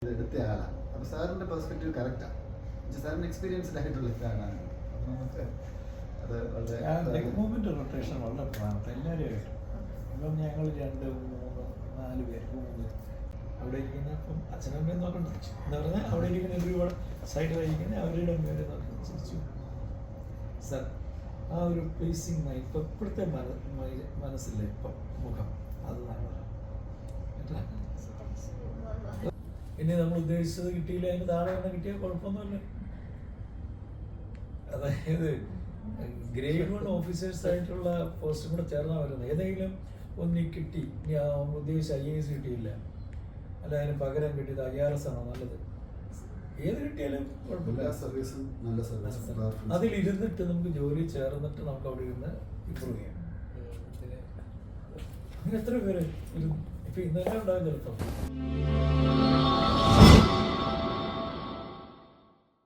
എടുത്ത ആളാണ്. അപ്പോൾ സാറിൻ്റെ പെർസ്പെക്റ്റീവ് കറക്റ്റാണ്. സാറിന് എക്സ്പീരിയൻസ്ഡ് ആയിട്ടുള്ള ഇതാണ്. അപ്പോൾ നമുക്ക് അത് വളരെ മൂവ്മെൻറ്റ് റൊട്ടേഷൻ വളരെ പ്രധാനപ്പെട്ട എല്ലാവരുമായിട്ടും. ഇപ്പം ഞങ്ങൾ 2, 3, 4 പേര് അവിടെ ഇരിക്കുന്ന ഇപ്പം അച്ഛനമ്മയെ നോക്കണ്ട എന്ന് പറഞ്ഞാൽ അവിടെ ഇരിക്കുന്ന ഒരുപാട് സൈഡിലായിരിക്കുന്ന അവരുടെ പേര് നോക്കി സർ ആ ഒരു പ്ലീസിങ് ഇപ്പം ഇപ്പോഴത്തെ മനസ്സില്ല ഇപ്പം മുഖം അത് നല്ലതാണ്. ഇനി നമ്മൾ ഉദ്ദേശിച്ചത് കിട്ടിയില്ല, അതിന് താഴെ തന്നെ കിട്ടിയാൽ കുഴപ്പമൊന്നുമില്ല. അതായത് ഗ്രേഡ് 1 ഓഫീസേഴ്സ് ആയിട്ടുള്ള പോസ്റ്റും കൂടെ ചേർന്നാൽ വരുന്നത്. ഏതെങ്കിലും ഒന്നി കിട്ടി, ഇനി ഉദ്ദേശിച്ച IAS കിട്ടിയില്ല, അല്ല അതിന് പകരം കിട്ടിയത് IRS ആണോ നല്ലത്, ഏത് കിട്ടിയാലും കുഴപ്പമില്ല. അതിലിരുന്നിട്ട് നമുക്ക് ജോലി ചേർന്നിട്ട് നമുക്ക് അവിടെ ഇരുന്ന് ഇമ്പ്രൂവ് ചെയ്യാം. അങ്ങനെ എത്ര പേര് ഇപ്പം ഇന്നലെ ഉണ്ടാകും ചിലപ്പോൾ.